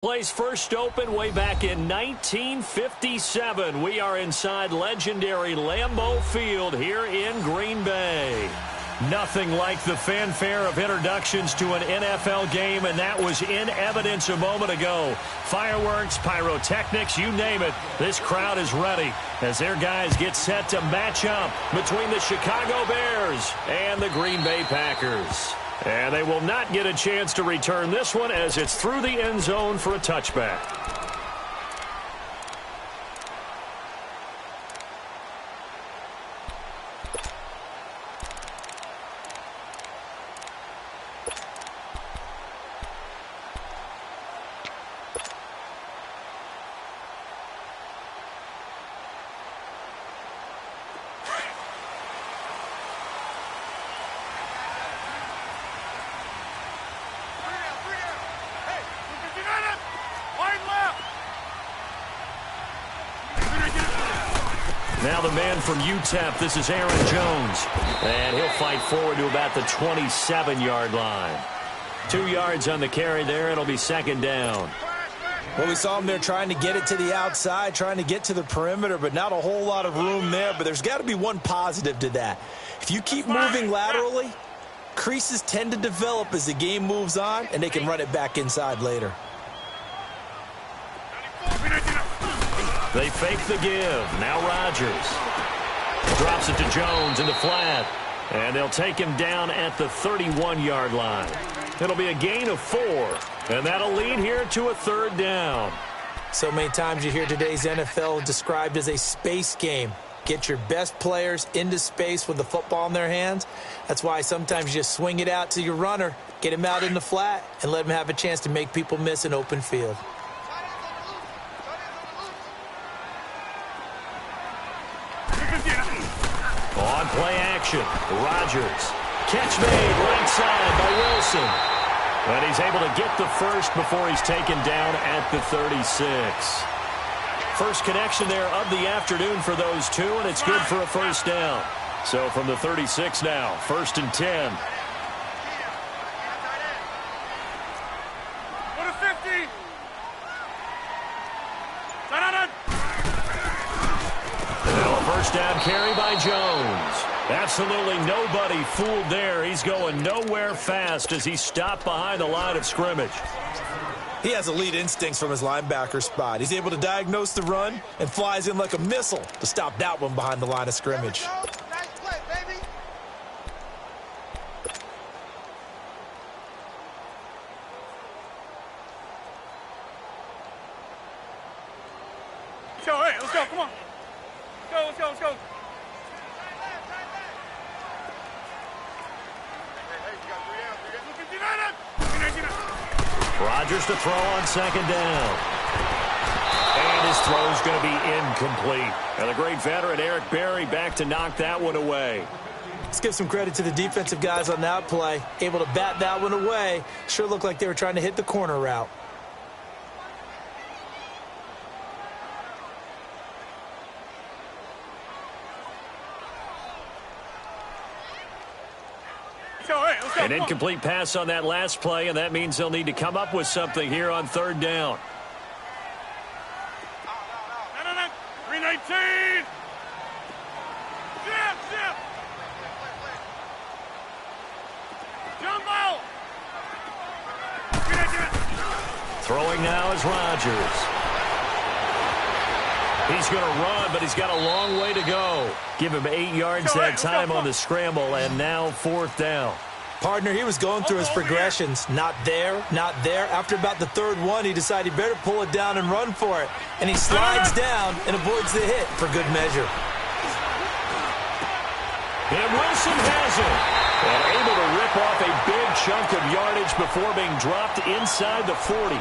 Place first opened way back in 1957. We are inside legendary Lambeau Field here in Green Bay. Nothing like the fanfare of introductions to an NFL game, and that was in evidence a moment ago. Fireworks, pyrotechnics, you name it. This crowd is ready as their guys get set to match up between the Chicago Bears and the Green Bay Packers. And they will not get a chance to return this one as it's through the end zone for a touchback. Now the man from UTEP, this is Aaron Jones. And he'll fight forward to about the 27-yard line. 2 yards on the carry there. It'll be second down. Well, we saw him there trying to get it to the outside, trying to get to the perimeter, but not a whole lot of room there. But there's got to be one positive to that. If you keep moving laterally, creases tend to develop as the game moves on, and they can run it back inside later. They fake the give. Now Rodgers drops it to Jones in the flat. And they'll take him down at the 31-yard line. It'll be a gain of 4. And that'll lead here to a third down. So many times you hear today's NFL described as a space game. Get your best players into space with the football in their hands. That's why sometimes you just swing it out to your runner, get him out in the flat, and let him have a chance to make people miss an open field. On play action, Rodgers. Catch made right side by Wilson. But he's able to get the first before he's taken down at the 36. First connection there of the afternoon for those two, and it's good for a first down. So from the 36 now, 1st and 10. First down carry by Jones. Absolutely nobody fooled there. He's going nowhere fast as he's stopped behind the line of scrimmage. He has elite instincts from his linebacker spot. He's able to diagnose the run and flies in like a missile to stop that one behind the line of scrimmage. Nice play, baby. Hey, let's go, come on. Let's go. Rodgers to throw on second down. And his throw's going to be incomplete. And the great veteran Eric Berry back to knock that one away. Let's give some credit to the defensive guys on that play. Able to bat that one away. Sure looked like they were trying to hit the corner route. An incomplete pass on that last play, and that means they'll need to come up with something here on third down. No. 319. Zip. Jumbo. Throwing now is Rodgers. He's going to run, but he's got a long way to go. Give him 8 yards that time on the scramble, and now 4th down. Partner, he was going through his progressions. Not there. After about the third one, he decided he better pull it down and run for it. And he slides down and avoids the hit for good measure. And Wilson has it. And able to rip off a big chunk of yardage before being dropped inside the 40.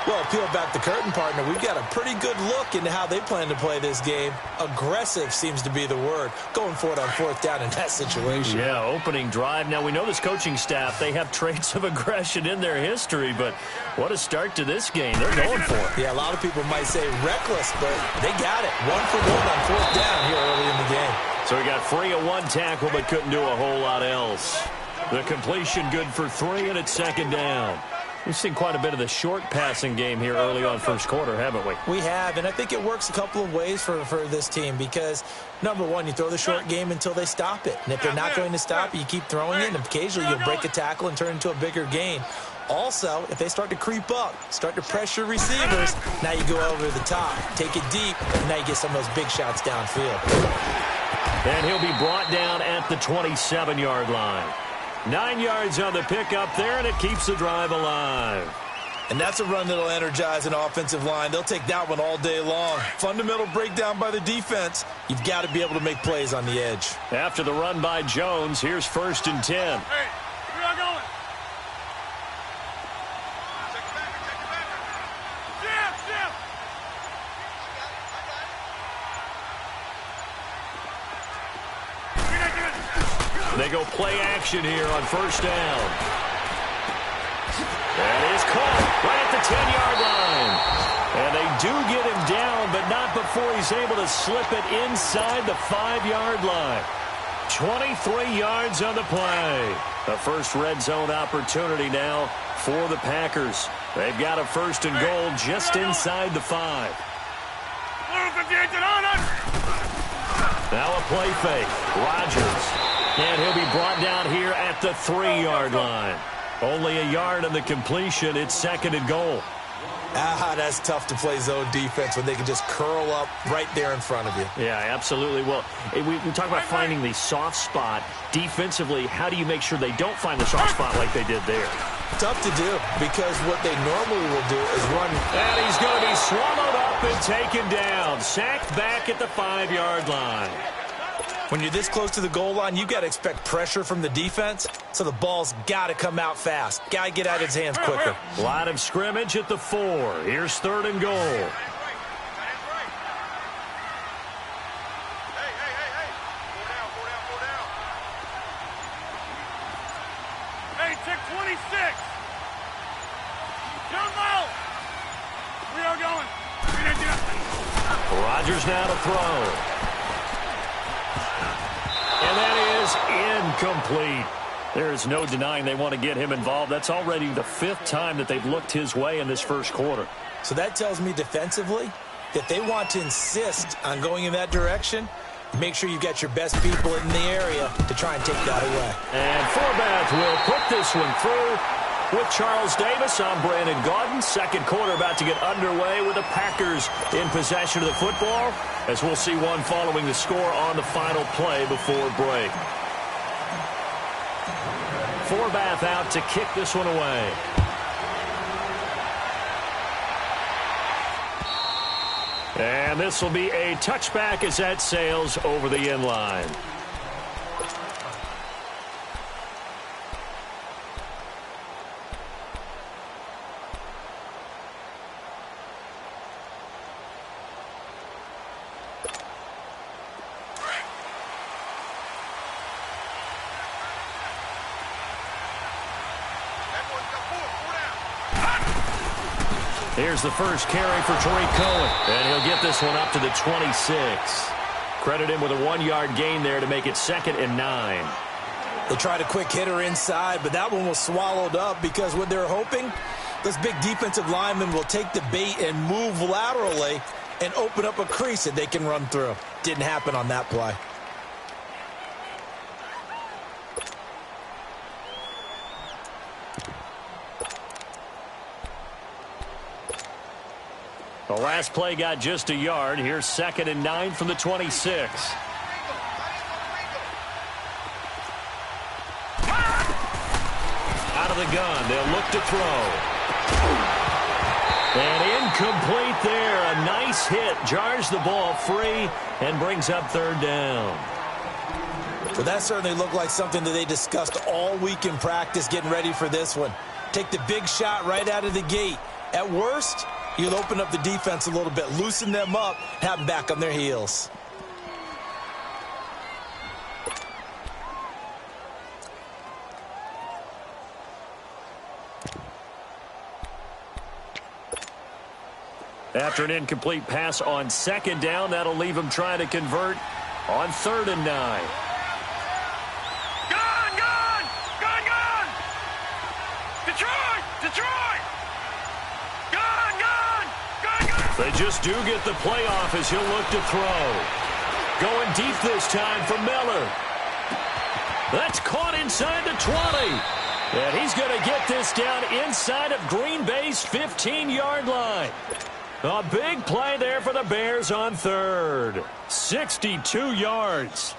Well, peel back the curtain, partner. We've got a pretty good look into how they plan to play this game. Aggressive seems to be the word. Going for it on 4th down in that situation. Yeah, opening drive. Now, we know this coaching staff, they have traits of aggression in their history, but what a start to this game. They're going for it. Yeah, a lot of people might say reckless, but they got it. 1 for 1 on 4th down here early in the game. So he got free of 1 tackle, but couldn't do a whole lot else. The completion good for 3, and it's second down. We've seen quite a bit of the short passing game here early on first quarter, haven't we? We have, and I think it works a couple of ways for this team because, number one, you throw the short game until they stop it. And if they're not going to stop it, you keep throwing it, and occasionally you'll break a tackle and turn it into a bigger gain. Also, if they start to creep up, start to pressure receivers, now you go over the top, take it deep, and now you get some of those big shots downfield. And he'll be brought down at the 27-yard line. 9 yards on the pickup there, and it keeps the drive alive. And that's a run that'll energize an offensive line. They'll take that one all day long. Fundamental breakdown by the defense. You've got to be able to make plays on the edge. After the run by Jones, here's 1st and 10. Hey, we are going. Jim. They go play action here on 1st down. That is caught right at the 10-yard line. And they do get him down, but not before he's able to slip it inside the 5-yard line. 23 yards on the play. The first red zone opportunity now for the Packers. They've got a 1st and goal just inside the 5. Now a play fake. Rodgers. And he'll be brought down here at the 3-yard line. Only a yard on the completion. It's 2nd and goal. That's tough to play zone defense when they can just curl up right there in front of you. Yeah, absolutely. Well, we talk about finding the soft spot. Defensively, how do you make sure they don't find the soft spot like they did there? Tough to do because what they normally will do is run. And he's going to be swallowed up and taken down. Sacked back at the 5-yard line. When you're this close to the goal line, you got to expect pressure from the defense, so the ball's got to come out fast. Got to get out of his hands quicker. Line of scrimmage at the 4. Here's 3rd and goal. Hey, check 26. Jumbo. We are going. Rodgers now to throw. And that is incomplete. There is no denying they want to get him involved. That's already the 5th time that they've looked his way in this first quarter. So that tells me defensively that they want to insist on going in that direction. Make sure you've got your best people in the area to try and take that away. And Forbath will put this one through. With Charles Davis, I'm Brandon Gaudin. 2nd quarter about to get underway with the Packers in possession of the football, as we'll see one following the score on the final play before break. Forbath out to kick this one away. And this will be a touchback as that sails over the end line. Here's the first carry for Tariq Cohen. And he'll get this one up to the 26. Credit him with a 1-yard gain there to make it 2nd and 9. They tried a quick hitter inside, but that one was swallowed up because what they're hoping, those big defensive linemen will take the bait and move laterally and open up a crease that they can run through. Didn't happen on that play. The last play got just a yard. Here's 2nd and 9 from the 26. Out of the gun. They'll look to throw. And incomplete there. A nice hit. Jars the ball free and brings up 3rd down. Well, that certainly looked like something that they discussed all week in practice getting ready for this one. Take the big shot right out of the gate. At worst, you'll open up the defense a little bit, loosen them up, have them back on their heels. After an incomplete pass on 2nd down, that'll leave him trying to convert on 3rd and 9. Gone! Detroit! They just do get the playoff as he'll look to throw. Going deep this time for Miller. That's caught inside the 20. And he's going to get this down inside of Green Bay's 15-yard line. A big play there for the Bears on third. 62 yards.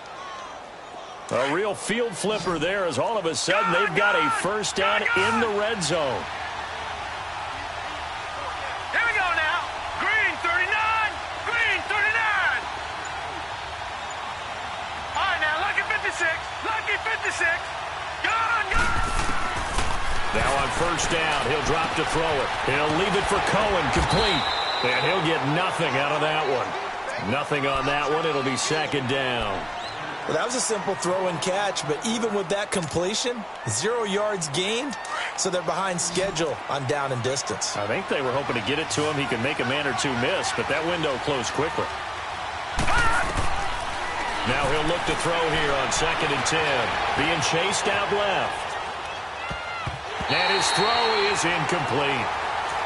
A real field flipper there as all of a sudden they've got a first down in the red zone. Here we go now. Green 39. Green 39. All right, now, Lucky 56. Lucky 56. Gone, gone. Now on first down, he'll drop to throw it. He'll leave it for Cohen, complete. And he'll get nothing out of that one. Nothing on that one. It'll be second down. Well, that was a simple throw and catch, but even with that completion, 0 yards gained, so they're behind schedule on down and distance. I think they were hoping to get it to him. He could make a man or two miss, but that window closed quickly. Now he'll look to throw here on 2nd and 10. Being chased out left. And his throw is incomplete.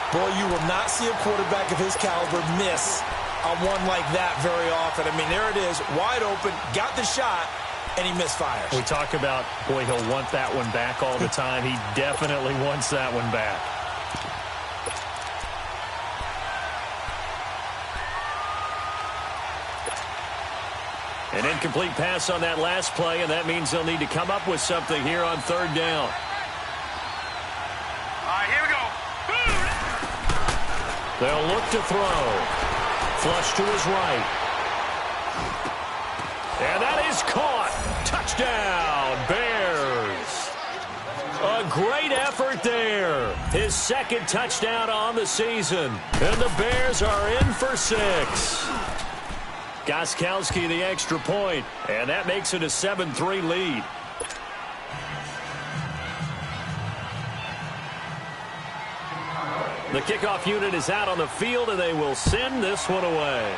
Boy, you will not see a quarterback of his caliber miss on one like that very often. I mean, there it is, wide open, got the shot, and he misfires. We talk about, boy, he'll want that one back all the time. He definitely wants that one back. An incomplete pass on that last play, and that means they'll need to come up with something here on third down. All right, here we go. They'll look to throw. Flush to his right. And that is caught. Touchdown, Bears. A great effort there. His second touchdown on the season. And the Bears are in for 6. Gostkowski the extra point. And that makes it a 7-3 lead. The kickoff unit is out on the field, and they will send this one away.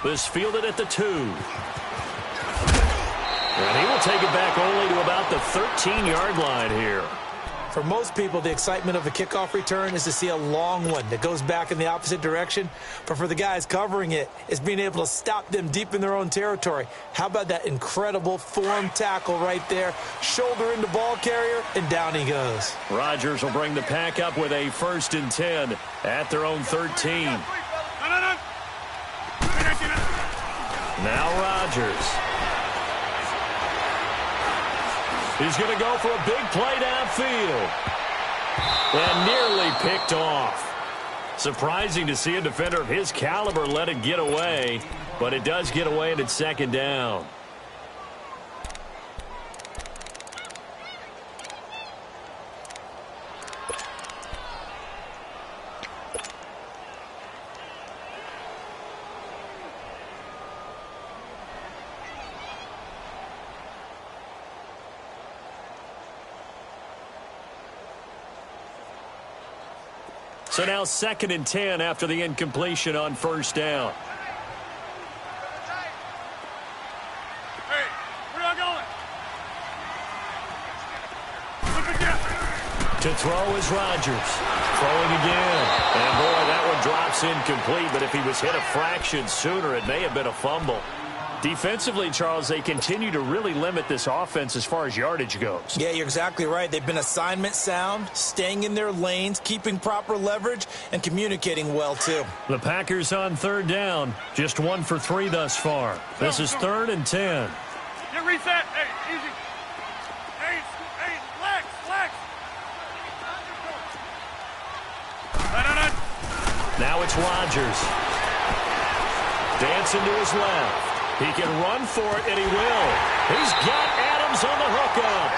This fielded at the 2. And he will take it back only to about the 13-yard line here. For most people, the excitement of a kickoff return is to see a long one that goes back in the opposite direction. But for the guys covering it, it's being able to stop them deep in their own territory. How about that incredible form tackle right there? Shoulder into ball carrier, and down he goes. Rodgers will bring the pack up with a 1st and 10 at their own 13. Now Rodgers. He's going to go for a big play downfield. And nearly picked off. Surprising to see a defender of his caliber let it get away. But it does get away, and it's second down. So now 2nd and 10 after the incompletion on first down. Hey, where y'all going? To throw is Rodgers. Throwing again. And boy, that one drops incomplete, but if he was hit a fraction sooner, it may have been a fumble. Defensively, Charles, they continue to really limit this offense as far as yardage goes. Yeah, you're exactly right. They've been assignment sound, staying in their lanes, keeping proper leverage, and communicating well, too. The Packers on third down. Just 1 for 3 thus far. This is 3rd and 10. Get reset. Hey, easy. Hey, flex. Now it's Rodgers. Dancing to his left. He can run for it, and he will. He's got Adams on the hookup.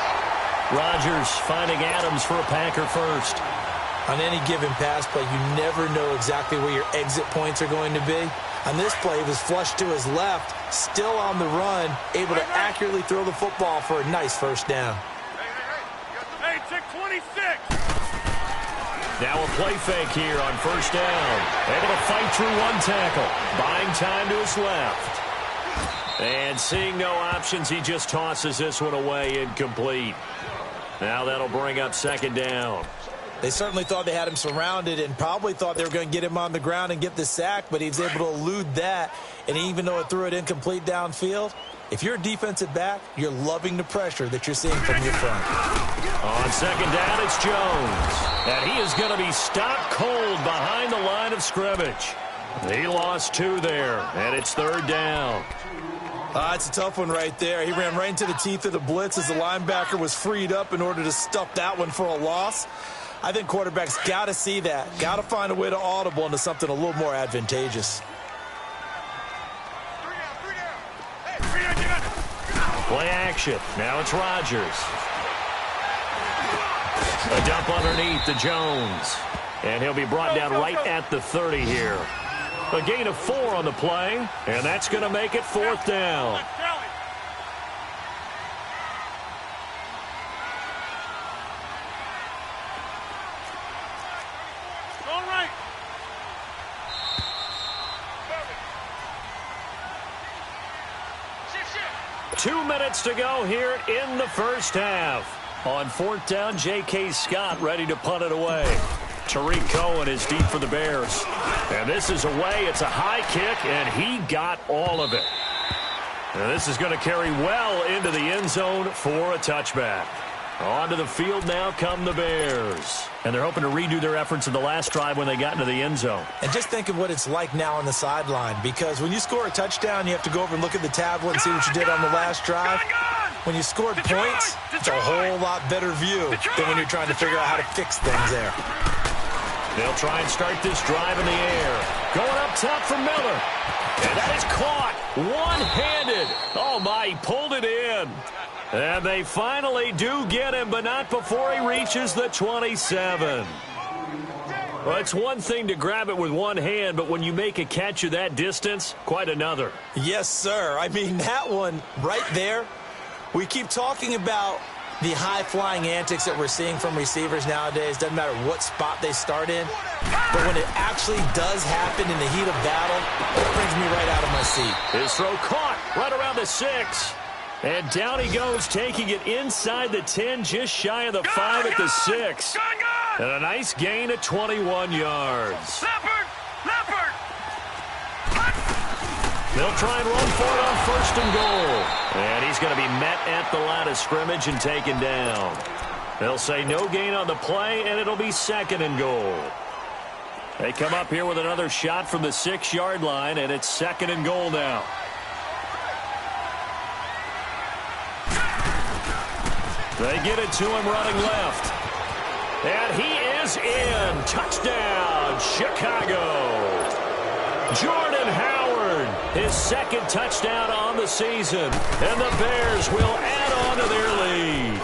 Rodgers finding Adams for a Packer first. On any given pass play, you never know exactly where your exit points are going to be. On this play, he was flushed to his left, still on the run, able to accurately throw the football for a nice first down. Hey, check 26. Now a play fake here on first down. Able to fight through one tackle. Buying time to his left. And seeing no options, he just tosses this one away incomplete. Now that'll bring up second down. They certainly thought they had him surrounded and probably thought they were going to get him on the ground and get the sack, but he was able to elude that. And even though it threw it incomplete downfield, if you're a defensive back, you're loving the pressure that you're seeing from your front. On second down, it's Jones. And he is going to be stopped cold behind the line of scrimmage. He lost 2 there, and it's 3rd down. It's a tough one right there. He ran right into the teeth of the blitz as the linebacker was freed up in order to stuff that one for a loss. I think quarterbacks got to see that. Got to find a way to audible into something a little more advantageous. Play action. Now it's Rodgers. A dump underneath to Jones. And he'll be brought down right at the 30 here. A gain of 4 on the play, and that's going to make it 4th down. All right. 2 minutes to go here in the first half. On 4th down, J.K. Scott ready to punt it away. Tariq Cohen is deep for the Bears. And this is away. It's a high kick, and he got all of it. And this is going to carry well into the end zone for a touchback. Onto the field now come the Bears. And they're hoping to redo their efforts in the last drive when they got into the end zone. And just think of what it's like now on the sideline, because when you score a touchdown, you have to go over and look at the tablet and see what you did on the last drive. When you scored points, it's a whole lot better view than when you're trying to figure out how to fix things there. They'll try and start this drive in the air. Going up top for Miller. And that is caught one-handed. Oh, my, he pulled it in. And they finally do get him, but not before he reaches the 27. Well, it's one thing to grab it with one hand, but when you make a catch of that distance, quite another. Yes, sir. I mean, that one right there, we keep talking about the high-flying antics that we're seeing from receivers nowadays. Doesn't matter what spot they start in. But when it actually does happen in the heat of battle, it brings me right out of my seat. His throw caught right around the 6. And down he goes, taking it inside the 10, just shy of the 5 at the 6. And a nice gain of 21 yards. Leopard! They'll try and run for it on 1st and goal. And he's going to be met at the line of scrimmage and taken down. They'll say no gain on the play, and it'll be 2nd and goal. They come up here with another shot from the 6-yard line, and it's 2nd and goal now. They get it to him running left. And he is in. Touchdown, Chicago. Jordan Howard, his 2nd touchdown on the season. And the Bears will add on to their lead.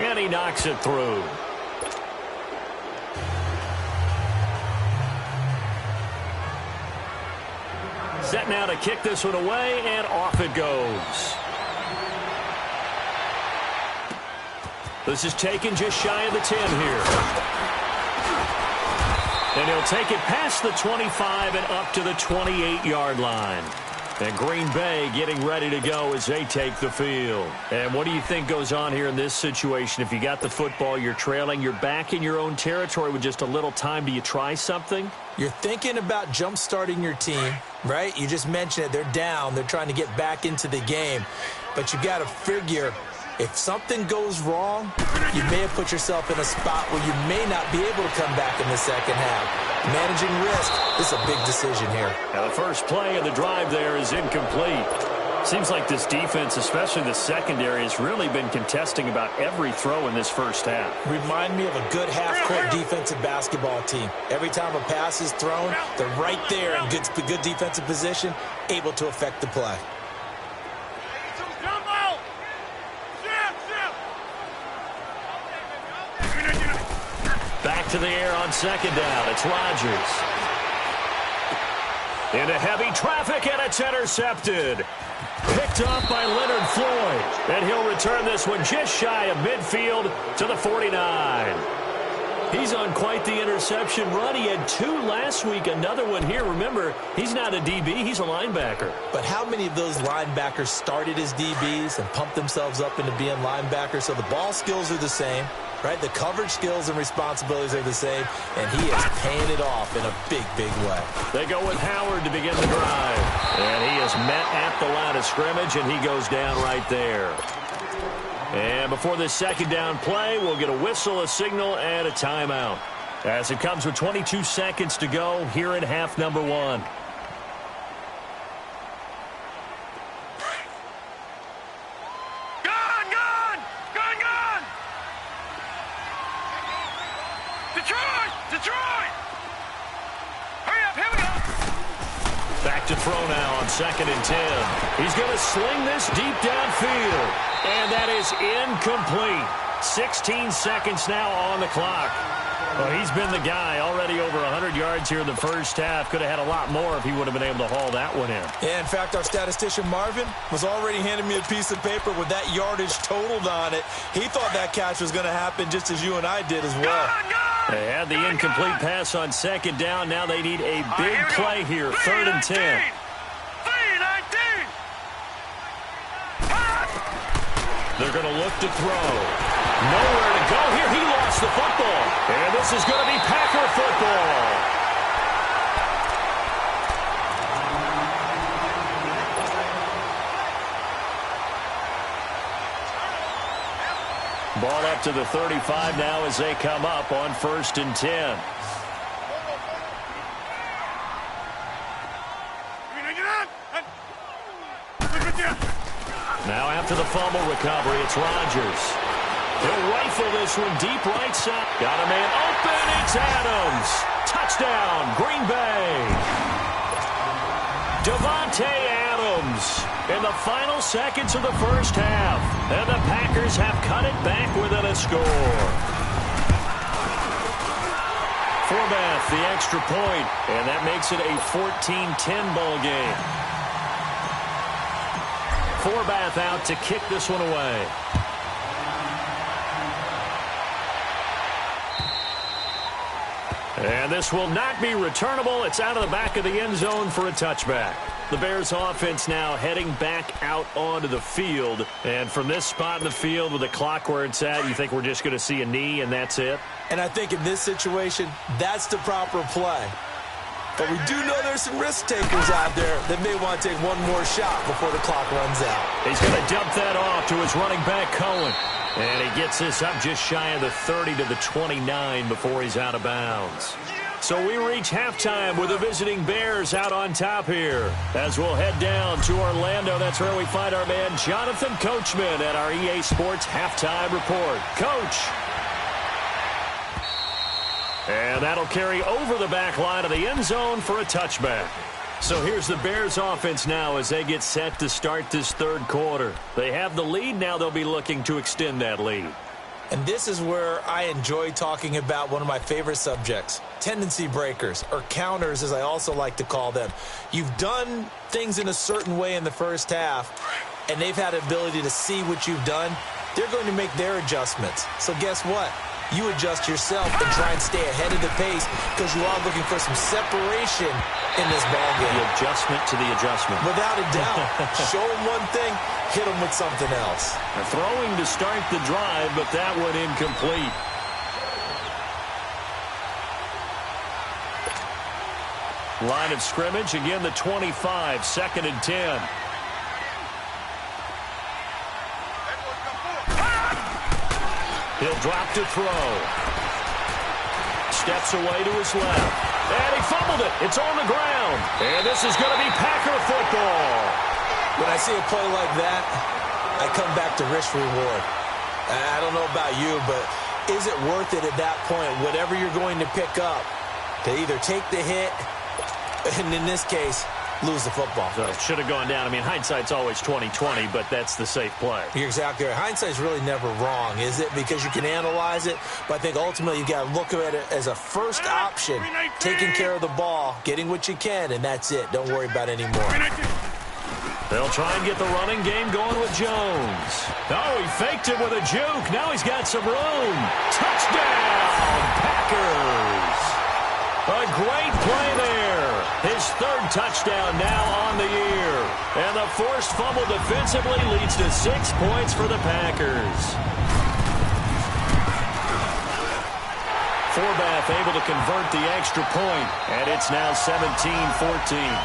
And he knocks it through. Set now to kick this one away, and off it goes. This is taken just shy of the 10 here. And he'll take it past the 25 and up to the 28-yard line. And Green Bay getting ready to go as they take the field. And what do you think goes on here in this situation? If you got the football, you're trailing, you're back in your own territory with just a little time. Do you try something? You're thinking about jump-starting your team, right? You just mentioned it. They're down. They're trying to get back into the game. But you've got to figure, if something goes wrong, you may have put yourself in a spot where you may not be able to come back in the second half. Managing risk, this is a big decision here. Now the first play of the drive there is incomplete. Seems like this defense, especially the secondary, has really been contesting about every throw in this first half. Remind me of a good half-court defensive basketball team. Every time a pass is thrown, they're right there in good defensive position, able to affect the play. Back to the air on 2nd down. It's Rodgers. Into heavy traffic, and it's intercepted. Picked off by Leonard Floyd. And he'll return this one just shy of midfield to the 49. He's on quite the interception run. He had 2 last week, another one here. Remember, he's not a DB, he's a linebacker. But how many of those linebackers started as DBs and pumped themselves up into being linebackers? So the ball skills are the same. right? The coverage skills and responsibilities are the same, and he is paying it off in a big, big way. They go with Howard to begin the drive. And he is met at the line of scrimmage, and he goes down right there. And before this second down play, we'll get a whistle, a signal, and a timeout. As it comes with 22 seconds to go here in half number 1. Detroit! Hurry up, here we go! Back to throw now on 2nd and 10. He's going to sling this deep downfield. And that is incomplete. 16 seconds now on the clock. Well, he's been the guy already over 100 yards here in the first half. Could have had a lot more if he would have been able to haul that one in. Yeah, in fact, our statistician Marvin was already handing me a piece of paper with that yardage totaled on it. He thought that catch was going to happen just as you and I did as well. They had the incomplete pass on 2nd down. Now they need a big play here. 3rd and 10. 3-19. They're going to look to throw. Nowhere to go here. He lost the football. And this is going to be Packer football. Ball up to the 35 now as they come up on 1st and 10. Now after the fumble recovery, it's Rodgers. He'll rifle this one deep right side. Got a man open. It's Adams. Touchdown, Green Bay. Devontae Adams in the final seconds of the first half. And the Packers have cut it back within a score. Forbath, the extra point, and that makes it a 14-10 ball game. Forbath out to kick this one away. And this will not be returnable. It's out of the back of the end zone for a touchback. The Bears offense now heading back out onto the field. And from this spot in the field with the clock where it's at, you think we're just going to see a knee and that's it? And I think in this situation, that's the proper play. But we do know there's some risk takers out there that may want to take one more shot before the clock runs out. He's going to dump that off to his running back, Cohen. And he gets this up just shy of the 30 to the 29 before he's out of bounds. So we reach halftime with the visiting Bears out on top here. As we'll head down to Orlando, that's where we find our man Jonathan Coachman at our EA Sports Halftime Report. Coach. And that'll carry over the back line of the end zone for a touchback. So here's the Bears offense now as they get set to start this third quarter. They have the lead. Now they'll be looking to extend that lead. And this is where I enjoy talking about one of my favorite subjects, tendency breakers, or counters as I also like to call them. You've done things in a certain way in the first half, and they've had the ability to see what you've done. They're going to make their adjustments. So guess what? You adjust yourself and try and stay ahead of the pace because you are looking for some separation in this ballgame. The adjustment to the adjustment. Without a doubt. Show them one thing, hit them with something else. They're throwing to start the drive, but that one incomplete. Line of scrimmage, again the 25, 2nd and 10. He'll drop to throw. Steps away to his left. And he fumbled it. It's on the ground. And this is going to be Packer football. When I see a play like that, I come back to risk reward. I don't know about you, but is it worth it at that point, whatever you're going to pick up, to either take the hit, and in this case, lose the football? So it should have gone down. I mean, hindsight's always 20/20, but that's the safe play. You're exactly right. Hindsight's really never wrong, is it? Because you can analyze it, but I think ultimately you got to look at it as a first option, taking care of the ball, getting what you can, and that's it. Don't worry about any more. They'll try and get the running game going with Jones. Oh, he faked it with a juke. Now he's got some room. Touchdown, Packers. A great play there. His third touchdown now on the year. And the forced fumble defensively leads to 6 points for the Packers. Forbath able to convert the extra point, and it's now 17-14.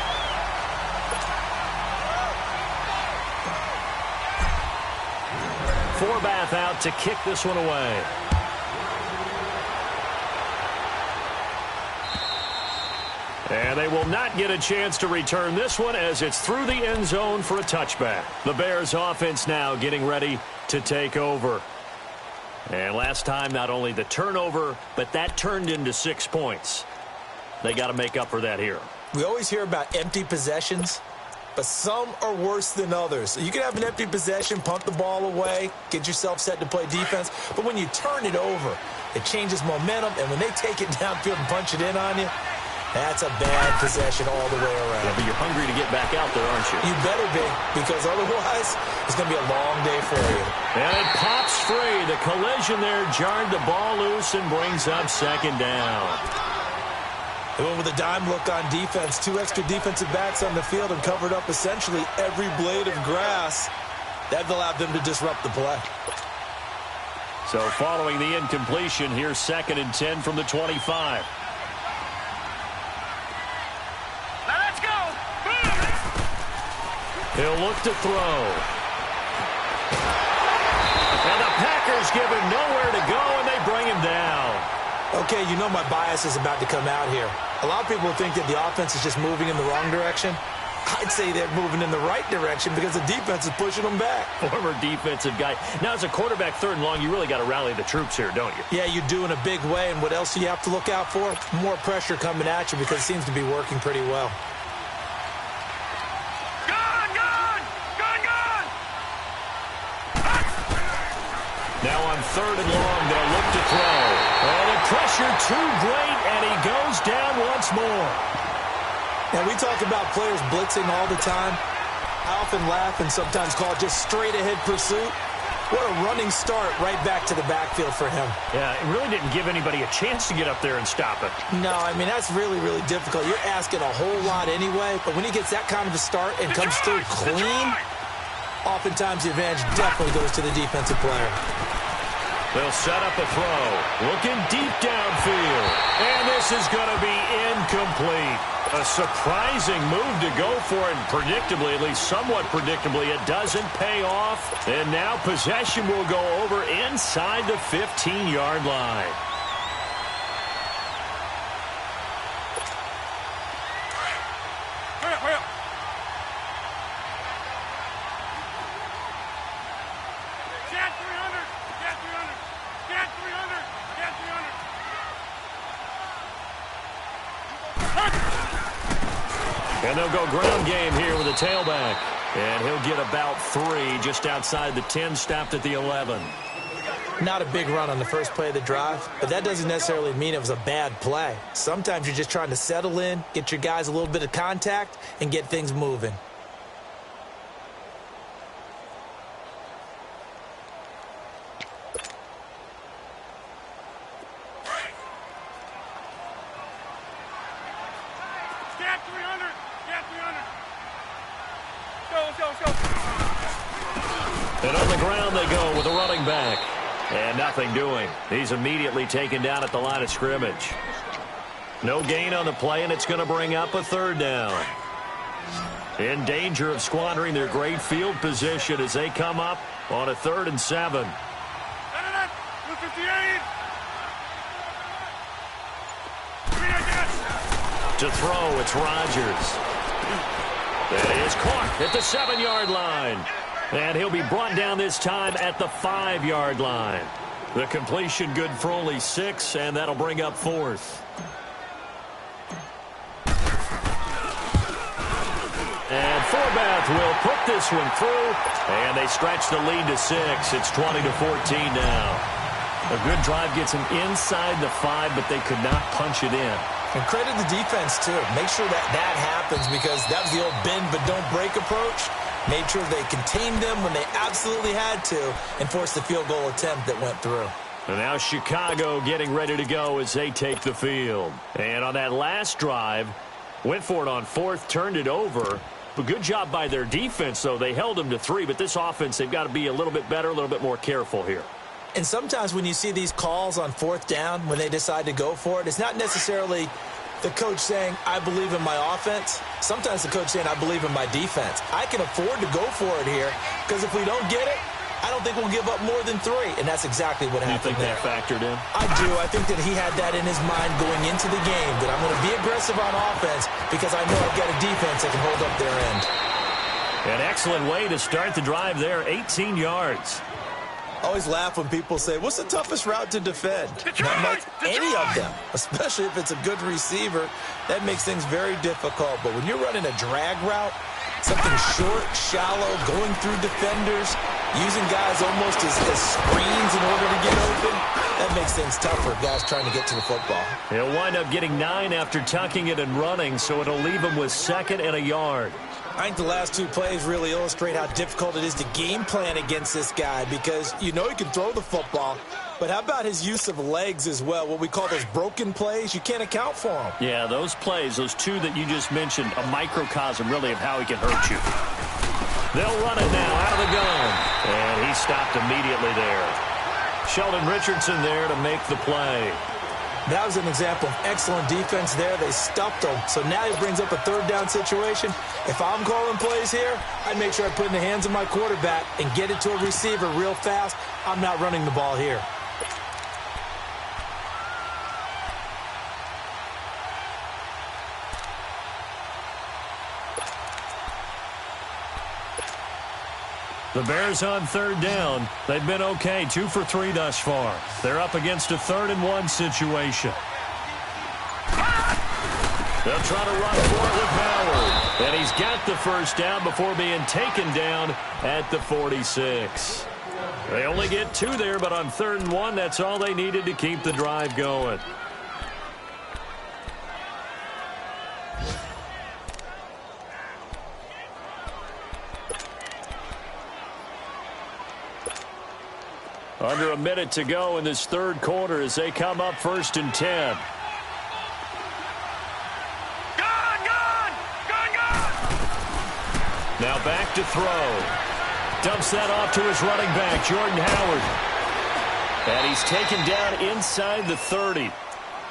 Forbath out to kick this one away. And they will not get a chance to return this one as it's through the end zone for a touchback. The Bears offense now getting ready to take over. And last time, not only the turnover, but that turned into 6 points. They got to make up for that here. We always hear about empty possessions, but some are worse than others. You can have an empty possession, punt the ball away, get yourself set to play defense, but when you turn it over, it changes momentum, and when they take it downfield and punch it in on you, that's a bad possession all the way around. Yeah, but you're hungry to get back out there, aren't you? You better be, because otherwise it's going to be a long day for you. And it pops free. The collision there jarred the ball loose and brings up second down. They went with a dime look on defense. 2 extra defensive backs on the field and covered up essentially every blade of grass. That allowed them to disrupt the play. So following the incompletion, here's 2nd and 10 from the 25. He'll look to throw. And the Packers give him nowhere to go, and they bring him down. Okay, you know my bias is about to come out here. A lot of people think that the offense is just moving in the wrong direction. I'd say they're moving in the right direction because the defense is pushing them back. Former defensive guy. Now, as a quarterback 3rd and long, you really got to rally the troops here, don't you? Yeah, you do in a big way. And what else do you have to look out for? More pressure coming at you because it seems to be working pretty well. Now on 3rd and long, they'll look to throw. Oh, the pressure too great, and he goes down once more. Now, we talk about players blitzing all the time. I often laugh and sometimes call it just straight-ahead pursuit. What a running start right back to the backfield for him. Yeah, it really didn't give anybody a chance to get up there and stop it. No, I mean, that's really, really difficult. You're asking a whole lot anyway, but when he gets that kind of a start and comes through clean, oftentimes the advantage definitely goes to the defensive player. They'll set up a throw. Looking deep downfield. And this is going to be incomplete. A surprising move to go for it. Predictably, at least somewhat predictably, it doesn't pay off. And now possession will go over inside the 15-yard line. Hurry up. Get 300. Get 300. Get 300. Get 300. And they'll go ground game here with a tailback. And he'll get about 3 just outside the 10, stopped at the 11. Not a big run on the first play of the drive, but that doesn't necessarily mean it was a bad play. Sometimes you're just trying to settle in, get your guys a little bit of contact, and get things moving. Get 300. Get 300. Let's go. And on the ground they go with a running back. And nothing doing. He's immediately taken down at the line of scrimmage. No gain on the play, and it's going to bring up a 3rd down. In danger of squandering their great field position as they come up on a 3rd and 7. 258. To throw, it's Rodgers. That is caught at the 7-yard line. And he'll be brought down this time at the 5-yard line. The completion good for only 6, and that'll bring up 4th. And Forbath will put this one through, and they stretch the lead to 6. It's 20-14 now. A good drive gets them inside the 5, but they could not punch it in. And credit the defense, too. Make sure that happens because that was the old bend but don't break approach. Made sure they contained them when they absolutely had to and forced the field goal attempt that went through. And now Chicago getting ready to go as they take the field. And on that last drive, went for it on 4th, turned it over. A good job by their defense, though. They held them to 3, but this offense, they've got to be a little bit better, a little bit more careful here. And sometimes when you see these calls on fourth down, when they decide to go for it, it's not necessarily the coach saying, I believe in my offense. Sometimes the coach saying, I believe in my defense. I can afford to go for it here because if we don't get it, I don't think we'll give up more than 3. And that's exactly what happened there. You think that factored in? I do. I think that he had that in his mind going into the game, that I'm going to be aggressive on offense because I know I've got a defense that can hold up their end. An excellent way to start the drive there, 18 yards. I always laugh when people say, what's the toughest route to defend? Not much, any of them, especially if it's a good receiver. That makes things very difficult. But when you're running a drag route, something short, shallow, going through defenders, using guys almost as screens in order to get open, that makes things tougher, guys trying to get to the football. He'll wind up getting 9 after tucking it and running, so it'll leave him with 2nd and a yard. I think the last 2 plays really illustrate how difficult it is to game plan against this guy because you know he can throw the football, but how about his use of legs as well? What we call those broken plays, you can't account for them. Yeah, those plays, those 2 that you just mentioned, a microcosm really of how he can hurt you. They'll run it now out of the gun, and he stopped immediately there. Sheldon Richardson there to make the play. That was an example of excellent defense there. They stuffed him. So now he brings up a 3rd down situation. If I'm calling plays here, I'd make sure I put it in the hands of my quarterback and get it to a receiver real fast. I'm not running the ball here. The Bears on 3rd down. They've been okay, 2 for 3 thus far. They're up against a 3rd and 1 situation. They'll try to run for it with Howard. And he's got the 1st down before being taken down at the 46. They only get 2 there, but on 3rd and 1, that's all they needed to keep the drive going. Under a minute to go in this 3rd quarter as they come up 1st and 10. Now back to throw. Dumps that off to his running back, Jordan Howard. And he's taken down inside the 30.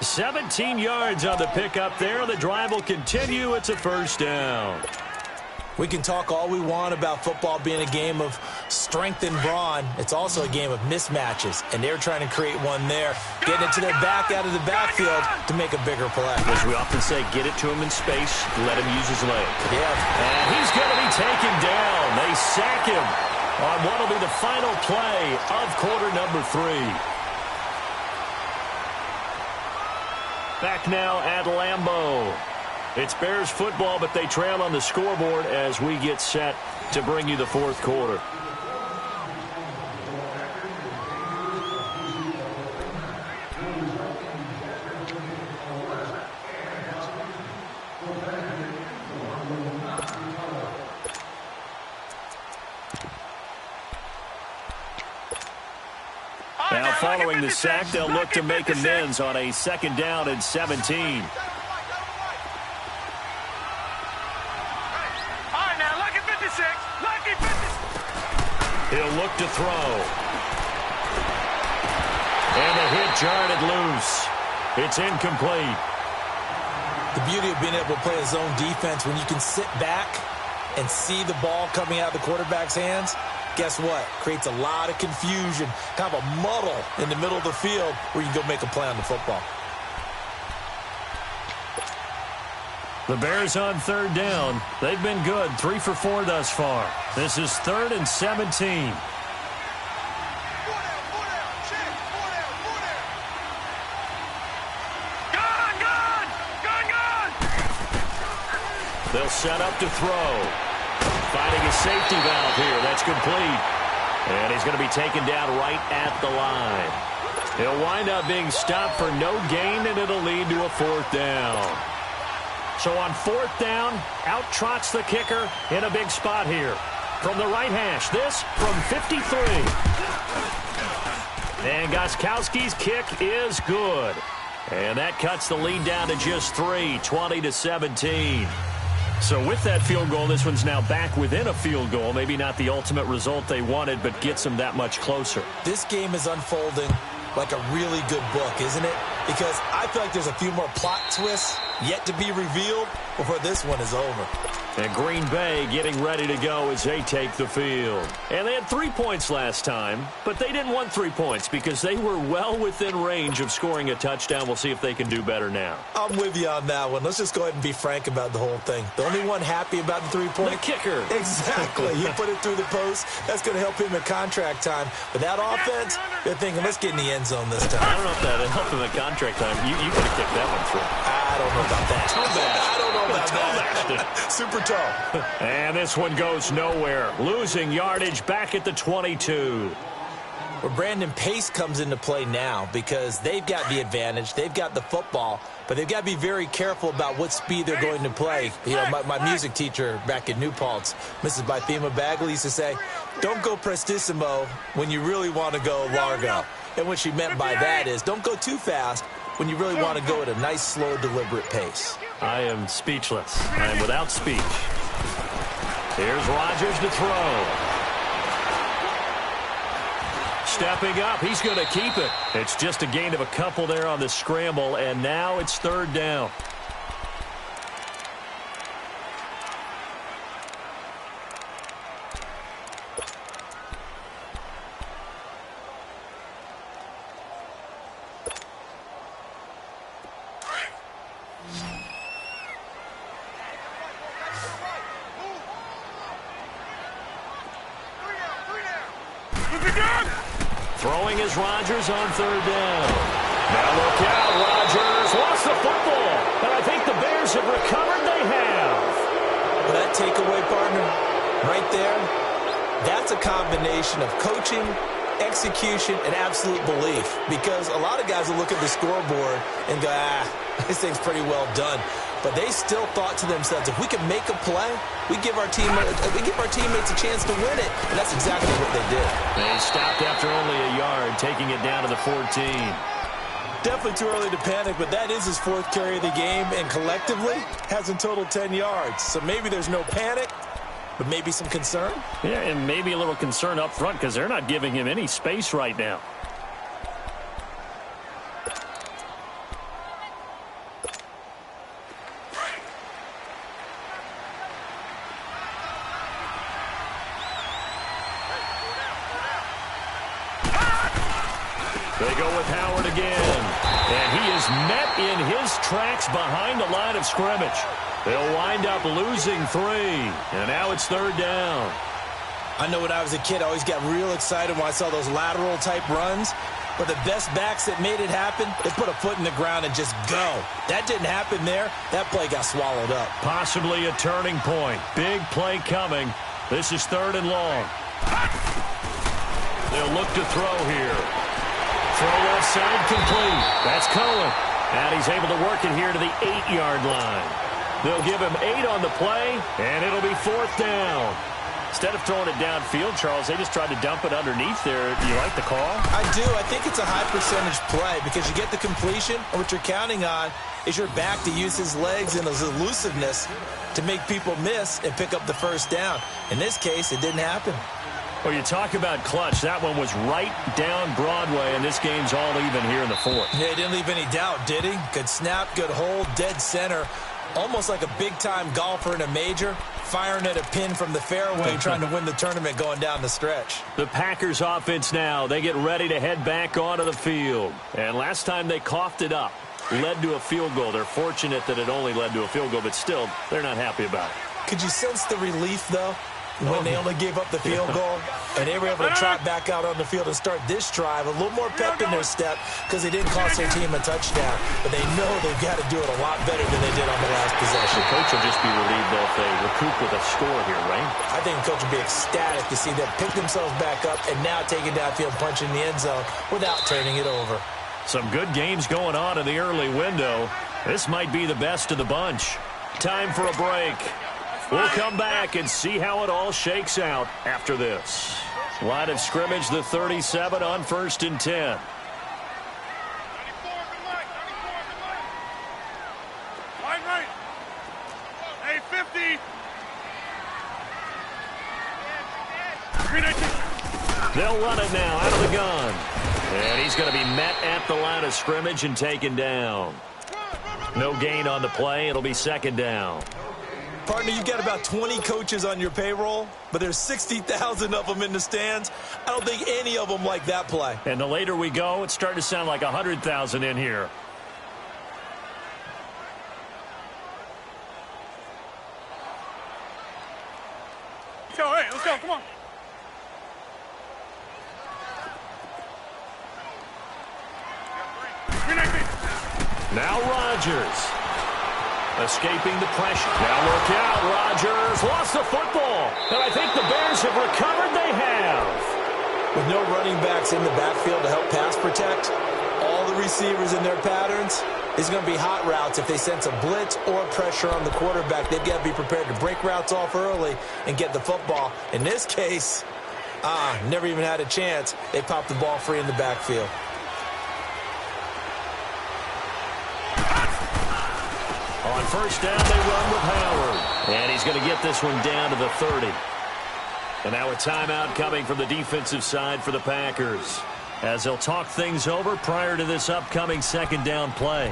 17 yards on the pickup there. The drive will continue. It's a 1st down. We can talk all we want about football being a game of strength and brawn. It's also a game of mismatches, and they're trying to create one there, getting it to their back out of the backfield to make a bigger play. As we often say, get it to him in space, let him use his leg. Yeah. And he's going to be taken down. They sack him on what will be the final play of quarter number 3. Back now at Lambeau. It's Bears football, but they trail on the scoreboard as we get set to bring you the 4th quarter. Now following the sack, they'll look to make amends on a 2nd down and 17. He'll look to throw. And the hit jarred it loose. It's incomplete. The beauty of being able to play a zone defense when you can sit back and see the ball coming out of the quarterback's hands, guess what? Creates a lot of confusion, kind of a muddle in the middle of the field where you can go make a play on the football. The Bears on 3rd down. They've been good, 3 for 4 thus far. This is 3rd and 17. They'll set up to throw. Finding a safety valve here. That's complete. And he's going to be taken down right at the line. He'll wind up being stopped for no gain, and it'll lead to a 4th down. So on 4th down, out trots the kicker in a big spot here. From the right hash, this from 53. And Gostkowski's kick is good. And that cuts the lead down to just 3, 20-17. So with that field goal, this one's now back within a field goal. Maybe not the ultimate result they wanted, but gets them that much closer. This game is unfolding like a really good book, isn't it? Because I feel like there's a few more plot twists yet to be revealed before this one is over. And Green Bay getting ready to go as they take the field. And they had 3 points last time, but they didn't want 3 points because they were well within range of scoring a touchdown. We'll see if they can do better now. I'm with you on that one. Let's just go ahead and be frank about the whole thing. The only one happy about the 3-point? The kicker. Exactly. He put it through the post. That's going to help him in contract time. But that offense, they're thinking, let's get in the end zone this time. I don't know if that helped him in contract time. You could have kicked that one through. I don't know about that. I don't know about that. Super tall. And this one goes nowhere. Losing yardage back at the 22. Well, Brandon, pace comes into play now because they've got the advantage. They've got the football, but they've got to be very careful about what speed they're going to play. You know, my music teacher back in New Paltz, Mrs. Bythema Bagley, used to say, don't go prestissimo when you really want to go largo. And what she meant by that is don't go too fast when you really want to go at a nice, slow, deliberate pace. I am speechless. I am without speech. Here's Rodgers to throw. Stepping up, he's going to keep it. It's just a gain of a couple there on the scramble, and now it's 3rd down. Throwing is Rodgers on 3rd down. Now look out, Rodgers lost the football. And I think the Bears have recovered. They have. Well, that takeaway, partner, right there, that's a combination of coaching, execution, and absolute belief. Because a lot of guys will look at the scoreboard and go, this thing's pretty well done. But they still thought to themselves, if we can make a play, we give our teammates a chance to win it. And that's exactly what they did. They stopped after only a yard, taking it down to the 14. Definitely too early to panic, but that is his 4th carry of the game, and collectively has in total 10 yards. So maybe there's no panic, but maybe some concern. Yeah, and maybe a little concern up front because they're not giving him any space right now. They go with Howard again. And he is met in his tracks behind the line of scrimmage. They'll wind up losing 3. And now it's 3rd down. I know when I was a kid, I always got real excited when I saw those lateral-type runs. But the best backs that made it happen, they put a foot in the ground and just go. That didn't happen there. That play got swallowed up. Possibly a turning point. Big play coming. This is 3rd and long. They'll look to throw here. Throw left side complete. That's Cohen. And he's able to work it here to the 8-yard line. They'll give him 8 on the play, and it'll be 4th down. Instead of throwing it downfield, Charles, they just tried to dump it underneath there. Do you like the call? I do. I think it's a high-percentage play because you get the completion, and what you're counting on is your back to use his legs and his elusiveness to make people miss and pick up the 1st down. In this case, it didn't happen. Well, you talk about clutch. That one was right down Broadway, and this game's all even here in the 4th. Yeah, he didn't leave any doubt, did he? Good snap, good hold, dead center. Almost like a big-time golfer in a major, firing at a pin from the fairway, trying to win the tournament going down the stretch. The Packers offense now. They get ready to head back onto the field. And last time they coughed it up, led to a field goal. They're fortunate that it only led to a field goal, but still, they're not happy about it. Could you sense the relief, though? When they only gave up the field goal, and they were able to trot back out on the field and start this drive, a little more pep in their step because they didn't cost their team a touchdown. But they know they've got to do it a lot better than they did on the last possession. The coach will just be relieved though if they recoup with a score here, right? I think the coach will be ecstatic to see them pick themselves back up and now take it downfield, punch in the end zone without turning it over. Some good games going on in the early window. This might be the best of the bunch. Time for a break. We'll come back and see how it all shakes out after this. Line of scrimmage, the 37 on 1st and 10. Line right. Hey, 50. They'll run it now out of the gun. And he's going to be met at the line of scrimmage and taken down. No gain on the play. It'll be second down. Partner, you've got about 20 coaches on your payroll, but there's 60,000 of them in the stands. I don't think any of them like that play. And the later we go, it's starting to sound like 100,000 in here. Let's go, hey, let's go, come on. Now Rodgers. Escaping the pressure. Now look out. Rodgers lost the football. And I think the Bears have recovered. They have. With no running backs in the backfield to help pass protect, all the receivers in their patterns, it's going to be hot routes. If they sense a blitz or pressure on the quarterback, they've got to be prepared to break routes off early and get the football. In this case, never even had a chance. They popped the ball free in the backfield. On first down, they run with Howard. And he's going to get this one down to the 30. And now a timeout coming from the defensive side for the Packers, as they'll talk things over prior to this upcoming second down play.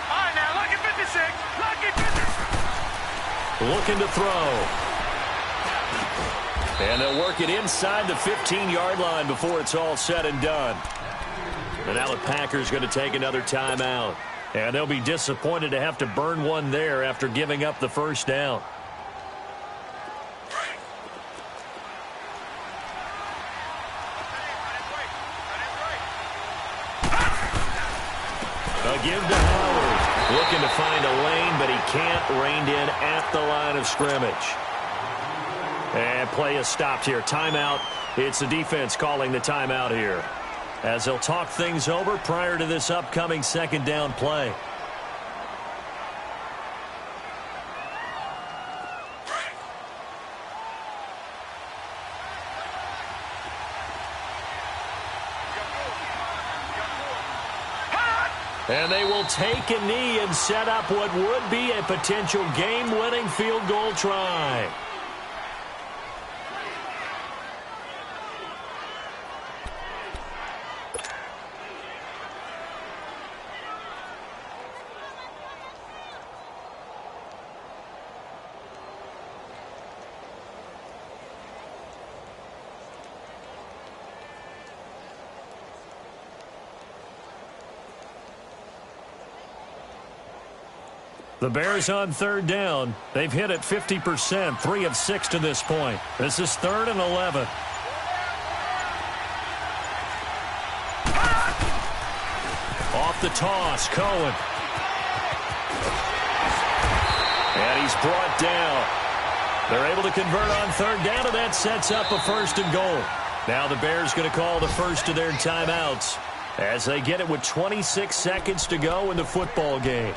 All right, now, lucky 56. Lucky 56. Looking to throw. And they'll work it inside the 15-yard line before it's all said and done. And now the Packers going to take another timeout. And they'll be disappointed to have to burn one there after giving up the first down. A give to Howard. Looking to find a lane, but he can't. Reined in at the line of scrimmage. And play is stopped here. Timeout. It's the defense calling the timeout here, as they'll talk things over prior to this upcoming second down play. And they will take a knee and set up what would be a potential game-winning field goal try. The Bears on third down. They've hit it 50%, 3 of 6 to this point. This is 3rd and 11. Off the toss, Cohen. And he's brought down. They're able to convert on third down, and that sets up a 1st and goal. Now the Bears going to call the first of their timeouts as they get it with 26 seconds to go in the football game.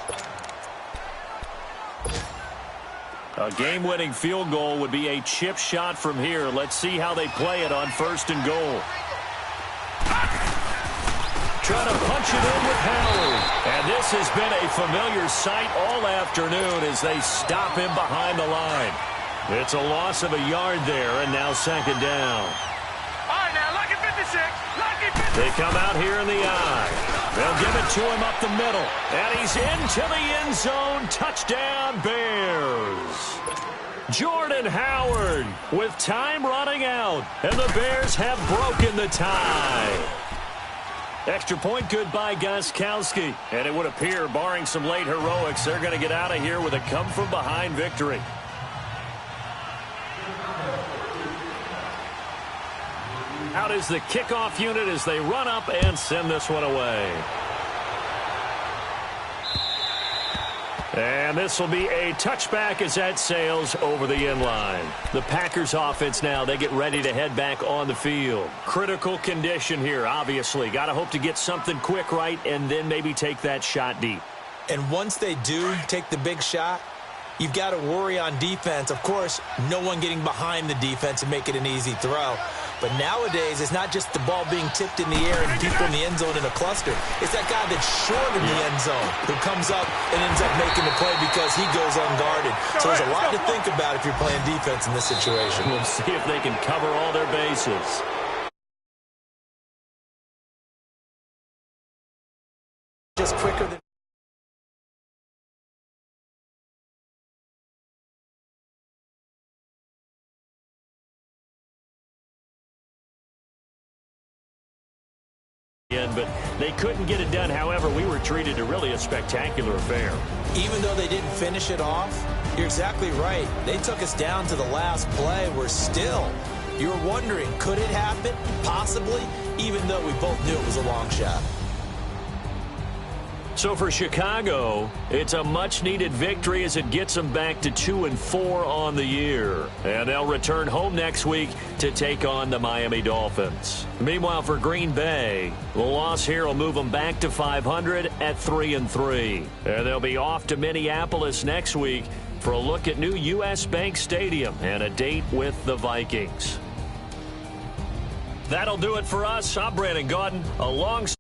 A game-winning field goal would be a chip shot from here. Let's see how they play it on 1st and goal. Trying to punch it in with Howard. And this has been a familiar sight all afternoon as they stop him behind the line. It's a loss of a yard there, and now second down. All right, now, lucky 56. Lucky 56. They come out here in the eye. They'll give it to him up the middle. And he's into the end zone. Touchdown, Bears. Jordan Howard with time running out. And the Bears have broken the tie. Extra point good by Gostkowski. And it would appear, barring some late heroics, they're going to get out of here with a come-from-behind victory. Out is the kickoff unit as they run up and send this one away. And this will be a touchback as that sails over the end line. The Packers offense now, they get ready to head back on the field. Critical condition here, obviously. Got to hope to get something quick right and then maybe take that shot deep. And once they do take the big shot, you've got to worry on defense. Of course, no one getting behind the defense and make it an easy throw. But nowadays, it's not just the ball being tipped in the air and people in the end zone in a cluster. It's that guy that's short in the end zone who comes up and ends up making the play because he goes unguarded. So there's a lot to think about if you're playing defense in this situation. We'll see if they can cover all their bases. Just quicker than... But they couldn't get it done. However, we were treated to really a spectacular affair. Even though they didn't finish it off, you're exactly right. They took us down to the last play. We're still, you're wondering, could it happen? Possibly, even though we both knew it was a long shot. So for Chicago, it's a much-needed victory as it gets them back to 2-4 on the year. And they'll return home next week to take on the Miami Dolphins. Meanwhile, for Green Bay, the loss here will move them back to 500 at 3-3. And they'll be off to Minneapolis next week for a look at new U.S. Bank Stadium and a date with the Vikings. That'll do it for us. I'm Brandon Gaudin, alongside